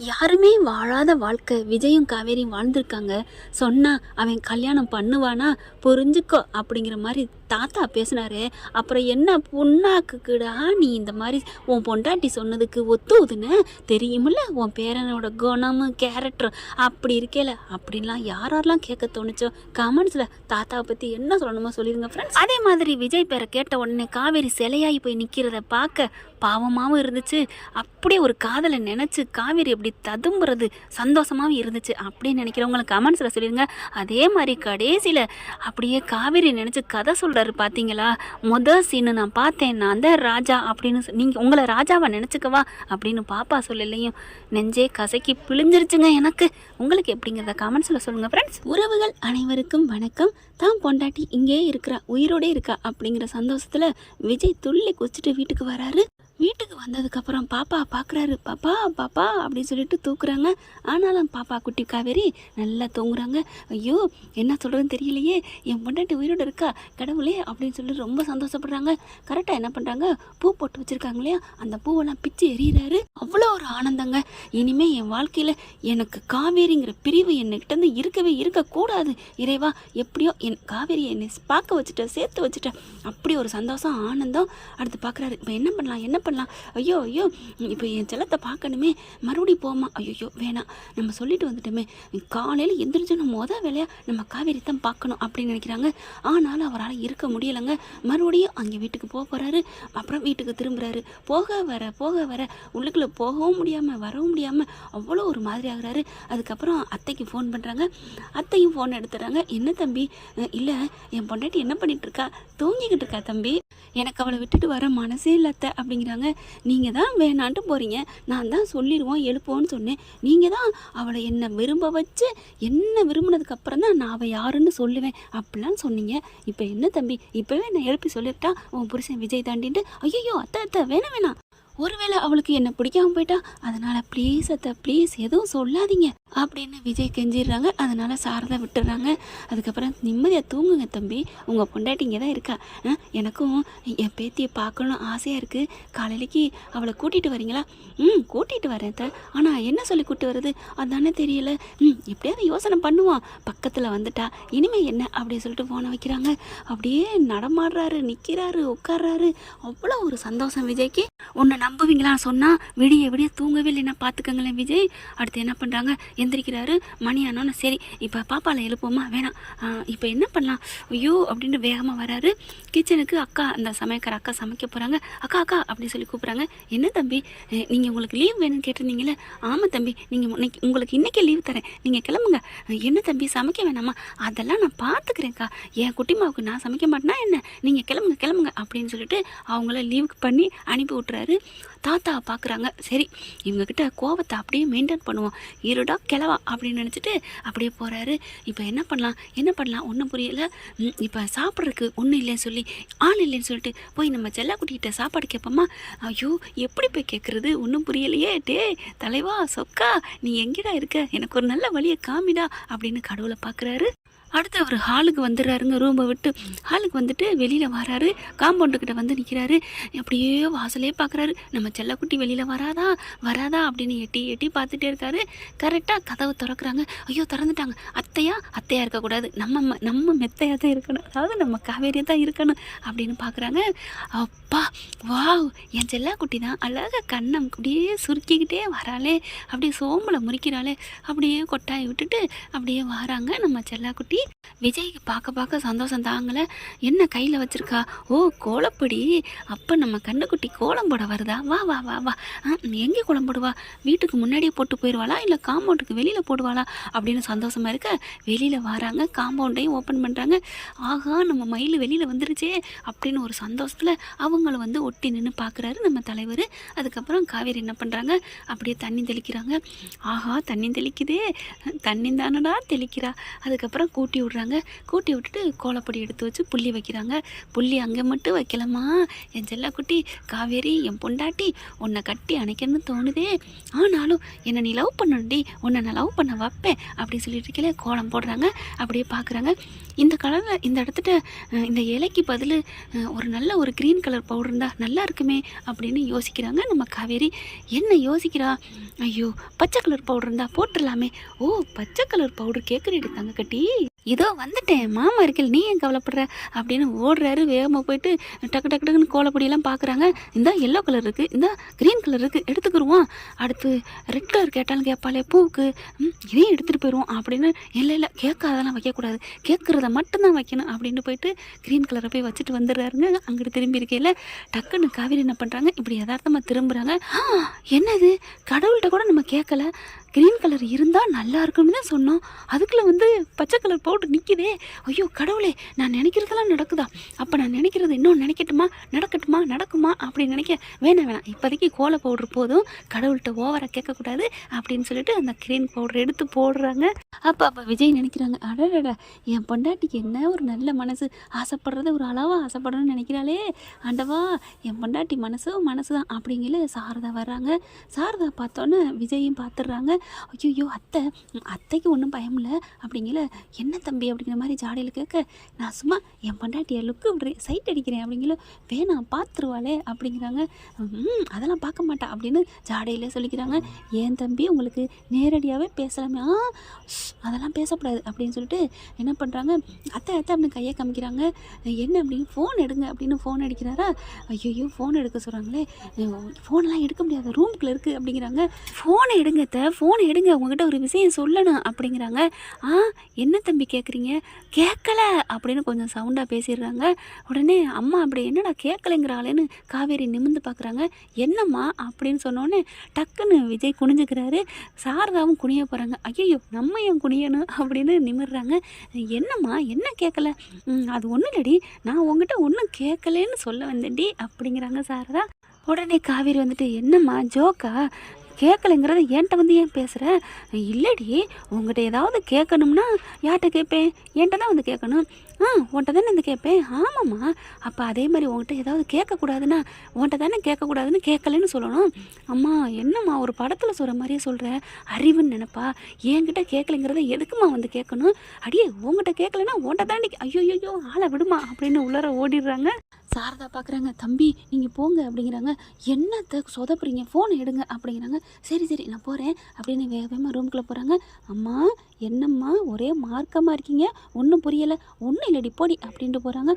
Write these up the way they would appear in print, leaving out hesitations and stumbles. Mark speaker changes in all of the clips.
Speaker 1: யாருமே வாழாத வாழ்க்கை விஜயும் காவேரியும் வாழ்ந்திருக்காங்க. சொன்னா அவன் கல்யாணம் பண்ணுவானா புரிஞ்சுக்கோ அப்படிங்கிற மாதிரி தாத்தா பேசினாரு. அப்புறம் என்ன புண்ணாக்குடா நீ இந்த மாதிரி உன் பொண்டாட்டி சொன்னதுக்கு ஒத்துவுதுன்னு தெரியுமில்ல, உன் பேரனோட குணமும் கேரக்டரும் அப்படி இருக்கேல அப்படின்லாம் யாரெல்லாம் கேட்க தோணுச்சோ கமெண்ட்ஸில் தாத்தாவை பற்றி என்ன சொல்லணுமோ சொல்லிடுங்க ஃப்ரெண்ட்ஸ். அதே மாதிரி விஜய் பேரை கேட்ட உடனே காவேரி சிலையாகி போய் நிற்கிறத பார்க்க பாவமாகவும் இருந்துச்சு. அப்படியே ஒரு காதலை நினச்சி காவேரி எப்படி ததும்புறது சந்தோஷமாகவும் இருந்துச்சு அப்படின்னு நினைக்கிறவங்களை கமெண்ட்ஸில் சொல்லிடுங்க. அதே மாதிரி கடைசியில் அப்படியே காவேரி நினச்சி கதை சொல்கிறாரு பார்த்தீங்களா, மொதல் சீனு நான் பார்த்தேன், நான் தான் ராஜா அப்படின்னு நீங்கள் உங்களை ராஜாவை நினச்சிக்கவா அப்படின்னு பாப்பா சொல்லலையும் நெஞ்சே கசக்கி பிழிஞ்சிருச்சுங்க எனக்கு. உங்களுக்கு எப்படிங்கிறத கமெண்ட்ஸில் சொல்லுங்கள் ஃப்ரெண்ட்ஸ். உறவுகள் அனைவருக்கும் வணக்கம். தான் பொண்டாட்டி இங்கே இருக்கிறா, உயிரோடே இருக்கா அப்படிங்கிற சந்தோஷத்தில் விஜய் துள்ளி குச்சிட்டு வீட்டுக்கு வராரு. வீட்டுக்கு வந்ததுக்கப்புறம் பாப்பா பார்க்குறாரு. பாப்பா பாப்பா அப்படின்னு சொல்லிட்டு தூக்குறாங்க. ஆனாலும் பாப்பா குட்டி காவேரி நல்லா தூங்குறாங்க. ஐயோ என்ன சொல்கிறதுன்னு தெரியலையே, என் பொண்டாட்டி உயிரோடு இருக்கா கடவுளே அப்படின்னு சொல்லிட்டு ரொம்ப சந்தோஷப்படுறாங்க. கரெக்டாக என்ன பண்ணுறாங்க, பூ போட்டு வச்சுருக்காங்க இல்லையா, அந்த பூவெல்லாம் பிச்சு எறிகிறாரு. அவ்வளோ ஒரு ஆனந்தங்க. இனிமேல் என் வாழ்க்கையில் எனக்கு காவேரிங்கிற பிரிவு என்னகிட்டேருந்து இருக்கவே இருக்கக்கூடாது இறைவா, எப்படியோ என் காவேரியை என்னை பார்க்க வச்சுட்டேன், சேர்த்து வச்சுட்டேன். அப்படி ஒரு சந்தோஷம் ஆனந்தம். அடுத்து பார்க்குறாரு, இப்போ என்ன பண்ணலாம் என்ன பண்ணலாம், ஐயோ ஐயோ இப்போ என் செல்லத்தை பார்க்கணுமே, மறுபடியும் போமா, ஐயோ வேணாம் நம்ம சொல்லிட்டு வந்துட்டோமே, காலையில் எந்திரிச்சோன்னு மொதல் வேலையாக நம்ம காவேரி தான் பார்க்கணும் அப்படின்னு நினைக்கிறாங்க. ஆனாலும் அவரால் இருக்க முடியலைங்க. மறுபடியும் அங்கே வீட்டுக்கு போகிறாரு. அப்புறம் வீட்டுக்கு திரும்புகிறாரு. போக வர உள்ளுக்குள்ளே போகவும் முடியாமல் வரவும் முடியாமல் அவ்வளோ ஒரு மாதிரி ஆகுறாரு. அதுக்கப்புறம் அத்தைக்கு ஃபோன் பண்ணுறாங்க. அத்தையும் ஃபோன் எடுத்துறாங்க. என்ன தம்பி, இல்லை என் பொண்டாட்டி என்ன பண்ணிகிட்டு இருக்கா, தூங்கிக்கிட்டு இருக்கா தம்பி, எனக்கு அவளை விட்டுட்டு வர மனசே இல்லை அத்தை அப்படிங்கிறாங்க. நீங்கள் தான் வேணான்ட்டு போகிறீங்க, நான் தான் சொல்லிடுவோம் எழுப்போன்னு சொன்னேன், நீங்கள் தான் அவளை என்னை விரும்ப வச்சு என்ன விரும்பினதுக்கு அப்புறம் தான் நான் அவள் யாருன்னு சொல்லுவேன் அப்படிலாம் சொன்னீங்க. இப்போ என்ன தம்பி, இப்போவே நான் எழுப்பி சொல்லிட்டா உன் புருஷன் விஜய் தாண்டின்ட்டு, ஐயோ அத்தை வேணாம், ஒருவேளை அவளுக்கு என்ன பிடிக்காம போயிட்டா, அதனால் ப்ளீஸ் அத்தை ப்ளீஸ் எதுவும் சொல்லாதீங்க அப்படின்னு விஜய் கெஞ்சிடுறாங்க. அதனால் சாரதா விட்டுடுறாங்க. அதுக்கப்புறம் நிம்மதியாக தூங்குங்க தம்பி, உங்கள் பொண்டாட்டி இங்கே தான் இருக்கா, எனக்கும் என் பேத்தியை பார்க்கணும் ஆசையாக இருக்குது, காலையிலைக்கு அவளை கூட்டிகிட்டு வரீங்களா, கூட்டிகிட்டு வரேன் அத்தை, ஆனால் என்ன சொல்லி கூப்பிட்டு வருது அதானே தெரியல, எப்படியாவது யோசனை பண்ணுவான், பக்கத்தில் வந்துட்டா இனிமேல் என்ன அப்படின்னு சொல்லிட்டு ஃபோனை வைக்கிறாங்க. அப்படியே நடமாடுறாரு, நிற்கிறாரு, உட்கார்றாரு. அவ்வளோ ஒரு சந்தோஷம் விஜய்க்கு. உன்னை நம்புவீங்களான்னு சொன்னால் விடிய தூங்கவே இல்லைன்னா பார்த்துக்கங்களேன் விஜய். அடுத்து என்ன பண்ணுறாங்க, எந்திரிக்கிறாரு. மணி ஆனோன்னு சரி இப்போ பாப்பாவில் எழுப்போமா, வேணாம் இப்போ என்ன பண்ணலாம், ஐயோ அப்படின்ட்டு வேகமாக வராரு. கிச்சனுக்கு அக்கா அந்த சமைக்கிற அக்கா சமைக்க போகிறாங்க. அக்கா அப்படின்னு சொல்லி கூப்பிட்றாங்க. என்ன தம்பி நீங்கள் உங்களுக்கு லீவ் வேணும்னு கேட்டிருந்தீங்களே, ஆமாம் தம்பி நீங்கள் உங்களுக்கு இன்றைக்கே லீவ் தரேன், நீங்கள் கிளம்புங்க. என்ன தம்பி சமைக்க வேணாமா, அதெல்லாம் நான் பார்த்துக்கிறேன்க்கா, என் குட்டிமாவுக்கு நான் சமைக்க மாட்டேன்னா என்ன, நீங்கள் கிளம்புங்க அப்படின்னு சொல்லிட்டு அவங்கள லீவுக்கு பண்ணி அனுப்பி விட்டுறாரு. தாத்தாவை பார்க்குறாங்க. சரி இவங்கக்கிட்ட கோவத்தை அப்படியே மெயின்டைன் பண்ணுவோம், இருடா கிளவா அப்படின்னு நினச்சிட்டு அப்படியே போகிறாரு. இப்போ என்ன பண்ணலாம் ஒன்றும் புரியலை. இப்போ சாப்பிட்றதுக்கு ஒன்றும் இல்லைன்னு சொல்லி ஆள் இல்லைன்னு சொல்லிட்டு போய் நம்ம செல்லக்குட்டிகிட்ட சாப்பாடு கேட்போமா, ஐயோ எப்படி போய் கேட்குறது ஒன்றும் புரியலையே, டே தலைவா சொக்கா நீ எங்கேடா இருக்க, எனக்கு ஒரு நல்ல வழியை காமிடா அப்படின்னு கடவுளை பார்க்குறாரு. அடுத்து அவர் ஹாலுக்கு வந்துடுறாருங்க. ரூமை விட்டு ஹாலுக்கு வந்துட்டு வெளியில் வராரு. காம்பவுண்டுக்கிட்ட வந்து நிற்கிறாரு. அப்படியே வாசலே பார்க்குறாரு, நம்ம செல்லக்குட்டி வெளியில் வராதா அப்படின்னு எட்டி பார்த்துட்டே இருக்காரு. கரெக்டாக கதவு திறக்கிறாங்க. ஐயோ திறந்துட்டாங்க. அத்தையா இருக்கக்கூடாது, நம்ம மெத்தையாக தான் இருக்கணும், அதாவது நம்ம காவேரியாக தான் இருக்கணும் அப்படின்னு பார்க்குறாங்க. அப்பா வாவ், என் செல்லக்குட்டி தான் அழகாக கண்ணம் அப்படியே சுருக்கிக்கிட்டே வராளே, அப்படியே சோம்பலை முறிக்கிறாளே, அப்படியே கொட்டாயை விட்டுட்டு அப்படியே வராங்க நம்ம செல்லக்குட்டி. விஜய்க்கு பார்க்க சந்தோஷம் தாங்கலை. என்ன கையில் வச்சுருக்கா, ஓ கோலப்பொடி, அப்போ நம்ம கண்ணுக்குட்டி கோலம் போட வருதா, வா எங்கே கோலம் போடுவா, வீட்டுக்கு முன்னாடியே போட்டு போயிடுவாளா இல்லை காம்பவுண்டுக்கு வெளியில் போடுவாளா அப்படின்னு சந்தோஷமாக இருக்க வெளியில் வராங்க. காம்பவுண்டையும் ஓப்பன் பண்ணுறாங்க. ஆகா நம்ம மயில் வெளியில் வந்துருச்சே அப்படின்னு ஒரு சந்தோஷத்தில் அவங்கள வந்து ஒட்டி நின்று பார்க்குறாரு நம்ம தலைவர். அதுக்கப்புறம் காவேரி என்ன பண்ணுறாங்க, அப்படியே தண்ணி தெளிக்கிறாங்க. ஆஹா தண்ணி தெளிக்குதே, தண்ணி தானடா தெளிக்கிறா. அதுக்கப்புறம் கூட்டி விட்றாங்க. கூட்டி விட்டுட்டு கோலப்பொடி எடுத்து வச்சு புள்ளி வைக்கிறாங்க. புள்ளி அங்கே மட்டும் வைக்கலாமா, என் செல்லக்குட்டி காவேரி, என் பொண்டாட்டி, உன்னை கட்டி அணைக்கணும்னு தோணுதே, ஆனாலும் என்னை நீ லவ் பண்ணணும்டி, உன்னை நான் லவ் பண்ண வைப்பேன் அப்படி சொல்லிட்டு இருக்கல கோலம் போடுறாங்க. அப்படியே பார்க்குறாங்க. இந்த கலரில் இந்த இடத்துல இந்த இலைக்கு பதில் ஒரு நல்ல ஒரு க்ரீன் கலர் பவுடர் இருந்தால் நல்லா இருக்குமே அப்படின்னு யோசிக்கிறாங்க நம்ம காவேரி. என்ன யோசிக்கிறா, ஐயோ பச்சை கலர் பவுடர் இருந்தால் போட்டுடலாமே. ஓ பச்சை கலர் பவுடர் கேட்குறீடு தங்க கட்டி, இதோ வந்துட்டேன் மாமா இருக்கல், நீ ஏன் கவலைப்படுற அப்படின்னு ஓடுறாரு. வேகமாக போயிட்டு டக்கு டக்கு டக்குன்னு கோலப்பொடியெல்லாம் பார்க்குறாங்க. இந்த எல்லோ கலர் இருக்குது, இந்த க்ரீன் கலர் இருக்குது, எடுத்துக்கிடுவோம். அடுத்து ரெட் கலர் கேட்டாலும் கேட்பாலே பூவுக்கு, இதையும் எடுத்துகிட்டு போயிடுவோம் அப்படின்னு. இல்லை இல்லை கேட்காதெல்லாம் வைக்கக்கூடாது, கேட்குறத மட்டும்தான் வைக்கணும் அப்படின்னு போயிட்டு க்ரீன் கலரை போய் வச்சுட்டு வந்துடுறாருங்க. அங்கிட்டு திரும்பி இருக்கையில் டக்குன்னு காவேரி என்ன பண்ணுறாங்க, இப்படி யதார்த்தமாக திரும்புகிறாங்க. என்னது கடவுள்கிட்ட கூட நம்ம கேட்கல, க்ரீன் கலர் இருந்தால் நல்லா இருக்குன்னு தான் சொன்னோம், அதுக்குள்ளே வந்து பச்சை கலர் பவுடர் நிற்கிதே. ஐயோ கடவுளே, நான் நினைக்கிறதெல்லாம் நடக்குதா, அப்போ நான் நினைக்கிறது இன்னும் நினைக்கட்டுமா, நடக்கட்டுமா, நடக்குமா அப்படின்னு நினைக்க வேணாம், இப்போதைக்கு கோல பவுடர் போதும், கடவுள்கிட்ட ஓவராக கேட்கக்கூடாது அப்படின்னு சொல்லிட்டு அந்த க்ரீன் பவுடர் எடுத்து போடுறாங்க. அப்போ விஜய் நினைக்கிறாங்க, அடடா என் பொண்டாட்டிக்கு என்ன ஒரு நல்ல மனசு, ஆசைப்படுறத ஒரு அளவாக ஆசைப்படணும்னு நினைக்கிறாளே, ஆண்டவா என் பொண்டாட்டி மனசு தான் அப்படிங்கிற சாரதா வர்றாங்க. சாரதா பார்த்தோன்னே விஜயும் பார்த்துடுறாங்க. ஐயோ அத்தைக்கு ஒன்றும் பயம் இல்லை அப்படிங்கிற, என்ன தம்பி அப்படிங்கிற மாதிரி ஜாடையில் கேட்க, நான் சும்மா என் பொண்டாட்டியை லுக்கு விடுறேன், சைட் அடிக்கிறேன் அப்படிங்கிற, வேணாம் பார்த்துருவாளே அப்படிங்கிறாங்க. அதெல்லாம் பார்க்க மாட்டா அப்படின்னு ஜாடையில் சொல்லிக்கிறாங்க. ஏன் தம்பி உங்களுக்கு நேரடியாகவே பேசலாமே, அதெல்லாம் பேசக்கூடாது அப்படின்னு சொல்லிட்டு என்ன பண்ணுறாங்க, அத்தை அப்படின்னு கையை காமிக்கிறாங்க. என்ன அப்படின்னு, ஃபோன் எடுங்க அப்படின்னு ஃபோன் அடிக்கிறாரா. ஐயோ ஃபோன் எடுக்க சொல்கிறாங்களே, ஃபோன்லாம் எடுக்க முடியாது, ரூமுக்குள்ளே இருக்குது அப்படிங்கிறாங்க. ஃபோனை எடுங்க அத்தை, ஃபோனை எடுங்க, உங்ககிட்ட ஒரு விஷயம் சொல்லணும் அப்படிங்கிறாங்க. என்ன தம்பி கேட்குறீங்க, கேட்கல அப்படின்னு கொஞ்சம் சவுண்டாக பேசிடுறாங்க. உடனே அம்மா அப்படி என்னடா கேட்கலைங்கிறாளேன்னு காவேரி நிமிர்ந்து பார்க்குறாங்க. என்னம்மா அப்படின்னு சொன்னோன்னே டக்குன்னு விஜய் குனிஞ்சுக்கிறாரு. சாரதாவும் குனிய போகிறாங்க. ஐயோ நம்ம ஏன் குனியணும் அப்படின்னு நிமிர்றாங்க. என்னம்மா என்ன கேட்கல, அது ஒன்றும் இல்லடி, நான் உங்ககிட்ட ஒன்றும் கேட்கலன்னு சொல்ல வந்தேன்டி அப்படிங்கிறாங்க சாரதா. உடனே காவேரி வந்துட்டு, என்னம்மா ஜோக்கா, கேட்கலைங்கிறத என்கிட்ட வந்து ஏன் பேசுகிற, இல்லடி உங்கள்கிட்ட ஏதாவது கேட்கணும்னா யார்கிட்ட கேட்பேன், என்கிட்ட தான் வந்து கேட்கணும், உன்கிட்ட தானே வந்து கேட்பேன். ஆமாம்மா, அப்போ அதே மாதிரி உங்கள்கிட்ட ஏதாவது கேட்கக்கூடாதுன்னா உன்கிட்ட தானே கேட்கக்கூடாதுன்னு கேட்கலன்னு சொல்லணும். அம்மா என்னம்மா ஒரு படத்தில் சொல்கிற மாதிரியே சொல்கிற, அறிவுன்னு நினப்பா, என்கிட்ட கேட்கலைங்கிறத எதுக்குமா வந்து கேட்கணும், அடியே உங்கள்கிட்ட கேட்கலன்னா உன்கிட்ட தாண்டி, ஐயோ ஆளை விடுமா அப்படின்னு உள்ளார ஓடிடுறாங்க. சாரதா பார்க்குறாங்க. தம்பி நீங்கள் போங்க அப்படிங்கிறாங்க. என்னத்தை சொதப்புறீங்க, ஃபோனை எடுங்க அப்படிங்கிறாங்க. சரி நான் போகிறேன் அப்படின்னு வேகமாக ரூமுக்குள்ளே போகிறாங்க. அம்மா என்னம்மா ஒரே மார்க்கமாக இருக்கீங்க, ஒன்றும் புரியலை, ஒன்றும் இல்லடி போடி அப்படின்ட்டு போகிறாங்க.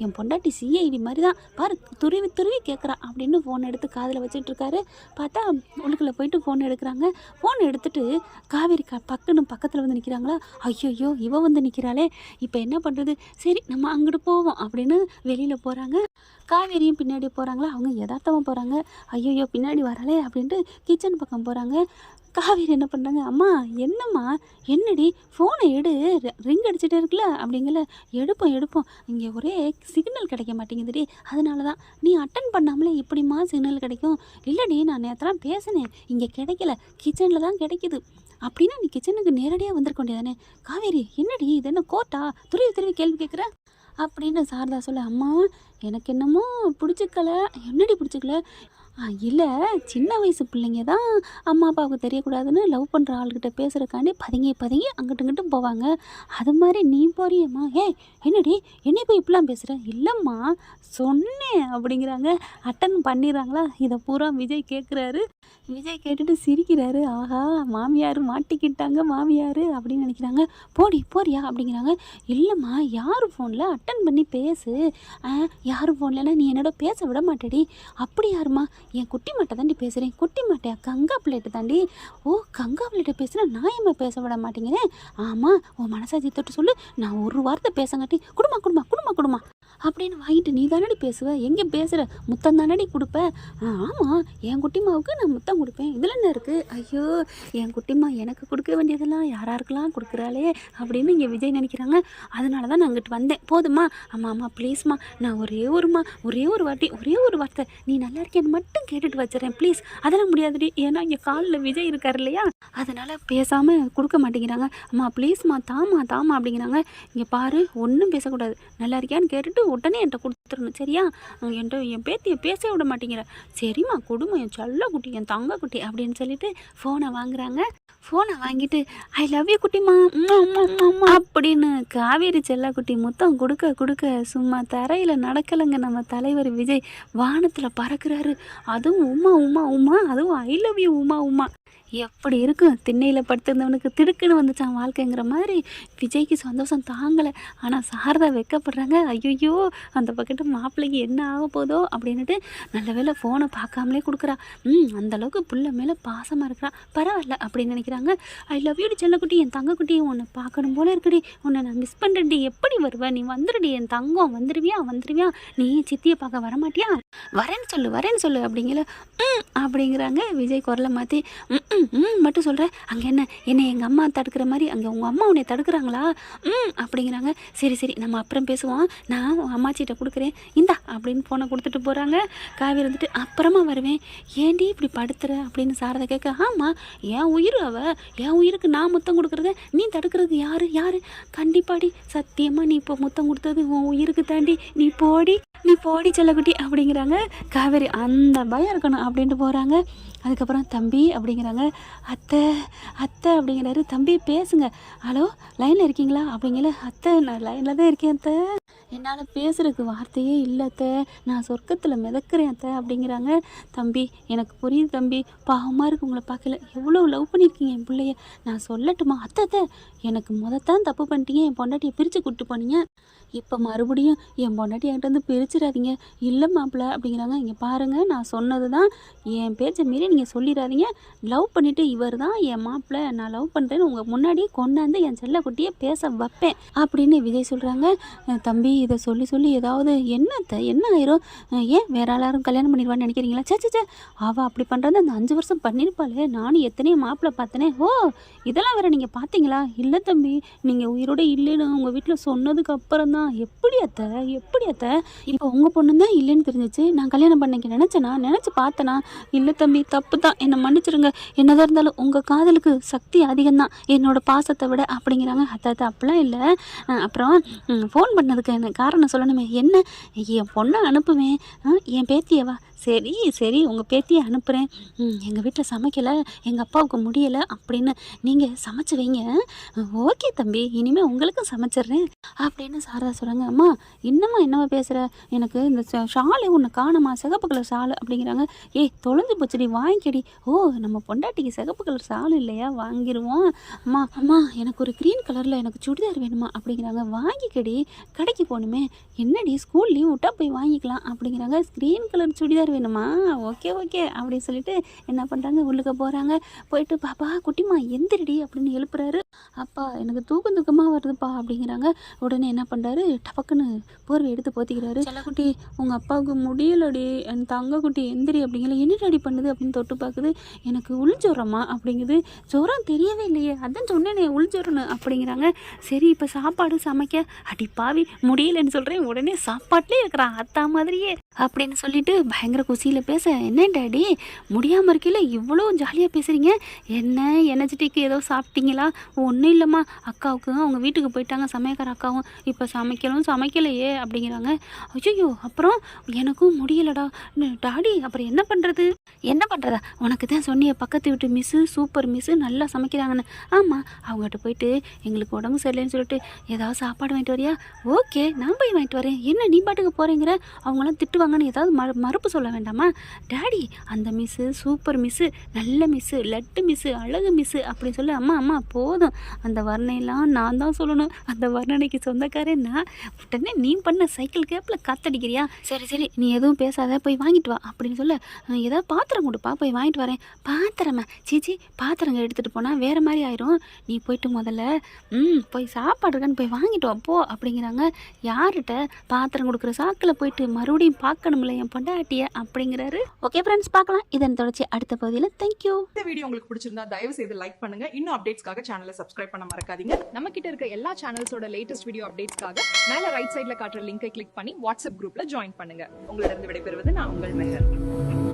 Speaker 1: என் பொண்டாட்டி சிஐடி மாதிரி தான் பாரு, துருவி கேட்குறா அப்படின்னு ஃபோன் எடுத்து காதில் வச்சுட்டு இருக்காரு. பார்த்தா உள்ளுக்குள்ளே போயிட்டு ஃபோன் எடுக்கிறாங்க. ஃபோன் எடுத்துட்டு காவேரி பக்கத்தில் வந்து நிற்கிறாங்களா. ஐயோ இவ வந்து நிற்கிறாளே, இப்போ என்ன பண்ணுறது, சரி நம்ம அங்கிட்டு போவோம் அப்படின்னு வெளியில் போகிறாங்க. காவேரியும் பின்னாடி போகிறாங்களா, அவங்க யதார்த்தமாக போகிறாங்க. ஐயோ பின்னாடி வரலே அப்படின்ட்டு கிச்சன் பக்கம் போகிறாங்க. காவேரி என்ன பண்ணுறாங்க, அம்மா என்னம்மா என்னடி ஃபோனை எடு, ரிங் அடிச்சுட்டே இருக்குல்ல அப்படிங்கல, எடுப்போம் இங்கே ஒரே சிக்னல் கிடைக்க மாட்டேங்குதுடி, அதனால தான் நீ அட்டன் பண்ணாமலே இப்படிமா சிக்னல் கிடைக்கும். இல்லடி நான் நேரத்தெல்லாம் பேசினேன், இங்கே கிடைக்கல, கிச்சனில் தான் கிடைக்குது அப்படின்னா நீ கிச்சனுக்கு நேரடியாக வந்திருக்க வேண்டியதானே. காவேரி என்னடி இது என்ன கோட்டா, துருவி கேள்வி கேட்குற அப்படின்னு சாரதா சொல்ல. அம்மா எனக்கு என்னமோ பிடிச்சிக்கல. என்னடி பிடிச்சிக்கல, இல்லை சின்ன வயசு பிள்ளைங்க தான் அம்மா அப்பாவுக்கு தெரியக்கூடாதுன்னு லவ் பண்ணுற ஆள்கிட்ட பேசுகிறக்காண்டி பதுங்கி அங்கிட்டு போவாங்க, அது மாதிரி நீ போறியம்மா. என்னடி என்னை போய் இப்படிலாம் பேசுகிற. இல்லைம்மா சொன்னேன் அப்படிங்கிறாங்க. அட்டன் பண்ணிடுறாங்களா. இதை பூரா விஜய் கேட்குறாரு. விஜய் கேட்டுட்டு சிரிக்கிறாரு. ஆஹா மாமியார் மாட்டிக்கிட்டாங்க மாமியார் அப்படின்னு நினைக்கிறாங்க. போறியா அப்படிங்கிறாங்க. இல்லைம்மா யார் ஃபோனில் அட்டன் பண்ணி பேசு, யார் ஃபோன்லனா நீ என்னோட பேச விட மாட்டேடி. அப்படி யாருமா, என் குட்டி மாட்டை தாண்டி பேசுகிறேன். குட்டி மாட்டையா, கங்கா பிள்ளைகிட்ட தாண்டி. ஓ கங்கா பிள்ளைகிட்ட பேசுனா நான் ஏம்மா பேச விட மாட்டேங்கிறேன். ஆமாம் உன் மனசாட்சி தொட்டு சொல்லு, நான் ஒரு வார்த்தை பேசங்காட்டி குடுமா அப்படின்னு வாங்கிட்டு நீ தானடி பேசுவ, எங்கே பேசுகிற, முத்தம் தானடி கொடுப்ப. ஆமாம், என் குட்டிமாவுக்கு நான் முத்தம் கொடுப்பேன், இதில் என்ன இருக்குது. ஐயோ, என் குட்டிமா எனக்கு கொடுக்க வேண்டியதெல்லாம் யாராருக்கெல்லாம் கொடுக்குறாளே அப்படின்னு இங்கே விஜய் நினைக்கிறாங்க. அதனால தான் நான் அங்கிட்டு வந்தேன். போதுமா, ஆமாம் ஆமாம் ப்ளீஸ்மா, நான் ஒரே ஒரு வாட்டி ஒரே ஒரு வார்த்தை நீ நல்லா இருக்கேன்னு மட்டும் கேட்டுட்டு வச்சுறேன் ப்ளீஸ். அதெல்லாம் முடியாதுடி, ஏன்னா இங்கே காலில் விஜய் இருக்கார் இல்லையா, அதனால் பேசாமல் கொடுக்க மாட்டேங்கிறாங்க. அம்மா ப்ளீஸ்மா தாமா அப்படிங்கிறாங்க. இங்கே பாரு, ஒன்றும் பேசக்கூடாது, நல்லா இருக்கியான்னு கேட்டுட்டு உடனே என்கிட்ட கொடுத்துடணும் சரியா. என்கிட்ட என் பேத்தியை பேச விட மாட்டேங்கிற. சரிம்மா கொடுமை, என் செல்ல குட்டி, என் தங்க குட்டி அப்படின்னு சொல்லிட்டு ஃபோனை வாங்குறாங்க. ஃபோனை வாங்கிட்டு ஐ லவ் யூ குட்டிமா அப்படின்னு காவேரி செல்லக்குட்டி முத்தம் கொடுக்க சும்மா தரையில் நடக்கலைங்க. நம்ம தலைவர் விஜய் வானத்தில் பறக்கிறாரு. அதுவும் உமா, அதுவும் ஐ லவ் யூ உமா. எப்படி இருக்கும், திண்ணையில் படுத்திருந்தவனுக்கு திடுக்குன்னு வந்துச்சான் வாழ்க்கைங்கிற மாதிரி விஜய்க்கு சந்தோஷம் தாங்கலை. ஆனால் சாரதா வெக்கப்படுறாங்க. ஐயோ, அந்த பக்கத்து மாப்பிள்ளைக்கு என்ன ஆக போதோ அப்படின்னுட்டு நல்ல வேளை ஃபோனை பார்க்காமலே கொடுக்குறா. அந்தளவுக்கு புள்ள மேலே பாசமாக இருக்கிறா, பரவாயில்ல அப்படின்னு நினைக்கிறாங்க. ஐ லவ் யூ செல்லக்குட்டி, என் தங்கக்குட்டி, உன்னை பார்க்கணும் போல இருக்குடி, உன்னை நான் மிஸ் பண்ணுறேன்டி, எப்படி வருவேன், நீ வந்துடுடி என் தங்கம், வந்துடுவியா, நீ சித்தியை பார்க்க வரமாட்டியா, வரேன்னு சொல்லு அப்படிங்கிற அப்படிங்கிறாங்க. விஜய் குரலை மாற்றி மட்டும் சொல்கிறேன். அங்கே என்ன எங்கள் அம்மா தடுக்கிற மாதிரி அங்கே உங்கள் அம்மா உன்னை தடுக்கிறாங்களா அப்படிங்கிறாங்க. சரி நம்ம அப்புறம் பேசுவோம், நான் அம்மாச்சிகிட்ட கொடுக்குறேன் இந்தா அப்படின்னு ஃபோனை கொடுத்துட்டு போகிறாங்க. காவேரி வந்துட்டு அப்புறமா வருவேன், ஏண்டி இப்படி படுத்துற அப்படின்னு சாரதை கேட்க. ஆமாம், என் உயிர் என் உயிருக்கு நான் முத்தம் கொடுக்குறத நீ தடுக்கிறது யாரு கண்டிப்பாடி, சத்தியமாக நீ இப்போ முத்தம் கொடுத்தது உன் உயிருக்கு தாண்டி, நீ போடி செல்லக்குட்டி அப்படிங்கிறாங்க. காவேரி அந்த பயம் இருக்கணும் அப்படின்ட்டு போகிறாங்க. அதுக்கப்புறம் தம்பி அப்படிங்கிறாங்க. அத்தை அப்படிங்கிறாரு. தம்பி பேசுங்க, ஹலோ லைனில் இருக்கீங்களா அப்படிங்கிற. அத்தை நான் லைனில் தான் இருக்கேன் அத்தை, என்னால் பேசுகிறதுக்கு வார்த்தையே இல்லை அத்தை, நான் சொர்க்கத்தில் மிதக்கிறேன் அத்தை அப்படிங்கிறாங்க. தம்பி எனக்கு புரியுது தம்பி, பாவமாக இருக்குது உங்களை பார்க்கல, எவ்வளோ லவ் பண்ணியிருக்கீங்க என் பிள்ளைய, நான் சொல்லட்டுமா. அத்தை எனக்கு முதத்தான் தப்பு பண்ணிட்டீங்க, என் பொண்டாட்டியை பிரித்து கூப்பிட்டு போனீங்க, இப்போ மறுபடியும் என் பொண்டாட்டி என்கிட்ட வந்து பிரிச்சிடாதீங்க. இல்லை மாப்பிள்ள அப்படிங்கிறாங்க. இங்கே பாருங்கள், நான் சொன்னது தான், என் பேச்சை மீறி நீங்கள் சொல்லிடாதீங்க. லவ் பண்ணிவிட்டு இவர் தான் என் மாப்பிள்ள, நான் லவ் பண்ணுறேன்னு உங்கள் முன்னாடி கொண்டாந்து என் செல்லக்குட்டியை பேச வைப்பேன் அப்படின்னு விஜய் சொல்கிறாங்க. தம்பி இதை சொல்லி ஏதாவது என்ன ஆயிரும், ஏன் வேற யாரும் கல்யாணம் பண்ணிடுவான்னு நினைக்கிறீங்களா. சே அவள் அப்படி பண்ணுறது அந்த 5 வருஷம் பண்ணியிருப்பாளே, நானும் எத்தனையோ மாப்பிள்ளை பார்த்தனே. ஓ, இதெல்லாம் வேற நீங்கள் பார்த்தீங்களா. இல்லை தம்பி, நீங்கள் உயிரோட இல்லைன்னு உங்கள் வீட்டில் சொன்னதுக்கு அப்புறம் தான். எப்படி அத்தை இப்போ உங்கள் பொண்ணு தான் இல்லைன்னு தெரிஞ்சிச்சு, நான் கல்யாணம் பண்ணிக்க நினச்சி பார்த்தனா. இல்லை தம்பி தப்பு தான், என்னை மன்னிச்சிருங்க, என்னதான் இருந்தாலும் உங்கள் காதலுக்கு சக்தி அதிகம்தான் என்னோட பாசத்தை விட அப்படிங்கிறாங்க. அத்தை அப்படிலாம் இல்லை, அப்புறம் ஃபோன் பண்ணதுக்கு எனக்கு காரணம் சொல்லணுமே. என்ன, என் பொண்ணை அனுப்புவேன், என் பேத்தியவா. சரி உங்கள் பேத்தியை அனுப்புகிறேன், எங்கள் வீட்டில் சமைக்கலை, எங்கள் அப்பாவுக்கு முடியலை அப்படின்னு நீங்கள் சமைச்சு வைங்க. ஓகே தம்பி, இனிமேல் உங்களுக்கும் சமைச்சிட்றேன் அப்படின்னு சாரதா சொல்கிறாங்க. அம்மா என்னம்மா பேசுகிற, எனக்கு இந்த ஷாலு ஒன்று காணுமா, சிகப்பு கலர் ஷாலு அப்படிங்கிறாங்க. ஏய் தொலைஞ்சு போச்சுடி, வாங்கிக்கடி. ஓ, நம்ம பொண்டாட்டிக்கு சிகப்பு கலர் ஷாலு இல்லையா, வாங்கிடுவோம். அம்மா எனக்கு ஒரு க்ரீன் கலரில் எனக்கு சுடிதார் வேணுமா அப்படிங்கிறாங்க. வாங்கிக்கடி, கடைக்கு போகணுமே, என்னடி ஸ்கூல் லீவ் விட்டா போய் வாங்கிக்கலாம் அப்படிங்கிறாங்க. க்ரீன் கலர் சுடிதார் வேணுமா, ஓகே அப்படின்னு சொல்லிட்டு என்ன பண்ணுறாங்க, உள்ளுக்க போகிறாங்க. போயிட்டு பாப்பா குட்டிமா எந்திரடி அப்படின்னு எழுப்புறாரு. அப்பா எனக்கு தூக்கமாக வருதுப்பா அப்படிங்கிறாங்க. உடனே என்ன பண்ணுறாரு, டபக்குன்னு போர்வை எடுத்து போத்திக்கிறாரு. செல்லக்குட்டி உங்கள் அப்பாவுக்கு முடியலடி, என் தங்க குட்டி எந்திரி அப்படிங்கிற. என்ன ரெடி பண்ணுது அப்படின்னு தொட்டு பார்க்குது. எனக்கு உள்ஜோரமா அப்படிங்குது. ஜோரம் தெரியவே இல்லையே, அதான் சொன்னேனே உள்ஜோரன்னு அப்படிங்கிறாங்க. சரி இப்போ சாப்பாடு சமைக்க, அடிப்பாவி முடியலன்னு சொல்கிறேன், உடனே சாப்பாட்டிலே இருக்கிறான் அத்தா மாதிரியே அப்படின்னு சொல்லிட்டு பயங்கர குசியில் பேச. என்ன டேடி முடியாமல் இருக்கையில் இவ்வளோ ஜாலியாக பேசுகிறீங்க, என்ன எனர்ஜெட்டிக்கு ஏதோ சாப்பிட்டீங்களா. ஒன்றும் இல்லைம்மா, அக்காவுக்கு அவங்க வீட்டுக்கு போயிட்டாங்க, சமையக்கார அக்காவும், இப்போ சமைக்கலையே அப்படிங்கிறாங்க. ஐயோ அப்புறம் எனக்கும் முடியலடா டாடி, அப்புறம் என்ன பண்ணுறதா, உனக்கு தான் சொன்னிய பக்கத்து வீட்டு மிஸ்ஸு சூப்பர் மிஸ்ஸு நல்லா சமைக்கிறாங்கன்னு. ஆமாம், அவங்ககிட்ட போயிட்டு எங்களுக்கு உடம்பு சரியில்லைன்னு சொல்லிட்டு ஏதாவது சாப்பாடு வாங்கிட்டு வரியா. ஓகே நான் போய் வாங்கிட்டு வரேன், என்ன நீ பாட்டுக்கு போகிறேங்கிற, அவங்களாம் திட்டுவாங்க சொல்லுவாங்கன்னு ஏதாவது மறுப்பு சொல்ல வேண்டாமா? டாடி அந்த மிஸ்ஸு சூப்பர் மிஸ்ஸு, நல்ல மிஸ்ஸு, லட்டு மிஸ்ஸு, அழகு மிஸ்ஸு அப்படி சொல்லி அம்மா போதும், அந்த வர்ணையெல்லாம் நான் தான் சொல்லணும், அந்த வர்ணனைக்கு சொந்தக்காரன் நான். உடனே நீ பண்ண சைக்கிள் கேப்பில் காத்தடிக்கிறியா? சரி நீ எதுவும் பேசாத, போய் வாங்கிட்டு வா அப்படின்னு சொல்ல, ஏதாவது பாத்திரம் கொடுப்பா, போய் வாங்கிட்டு வரேன். பாத்திரமா? சீச்சி, பாத்திரங்க எடுத்துகிட்டு போனால் வேறு மாதிரி ஆயிரும், நீ போயிட்டு முதல்ல போய் சாப்பாடு இருக்கான்னு போய் வாங்கிட்டு வா போ அப்படிங்கிறாங்க. யார்கிட்ட? பாத்திரம் கொடுக்குற சாக்கில் போயிட்டு மறுபடியும் பார்க்கணும்ல என் பொண்டாட்டிய அப்படிங்கிறாரு. ஓகே ஃப்ரெண்ட்ஸ், பார்க்கலாம் இதன் தொடர்ச்சி அடுத்த பகுதியில். தேங்க்யூ.
Speaker 2: இந்த வீடியோ உங்களுக்கு பிடிச்சிருந்தா தயவு செய்து லைக் பண்ணுங்க. இன்னும் அப்டேட்ஸ்க்காக சேனலை சப்ஸ்கிரைப் பண்ண மறக்காதீங்க. நம்ம கிட்ட இருக்க எல்லா சேனல்ஸோட லேட்டஸ்ட் வீடியோ அப்டேட்ஸ்க்காக மேல ரைட் சைடுல காட்டுற லிங்கை கிளிக் பண்ணி வாட்ஸ்அப் குரூப்ல ஜாயின் பண்ணுங்க. உங்களிடம் விடைபெறுவது நான் உங்கள் மெஹர்.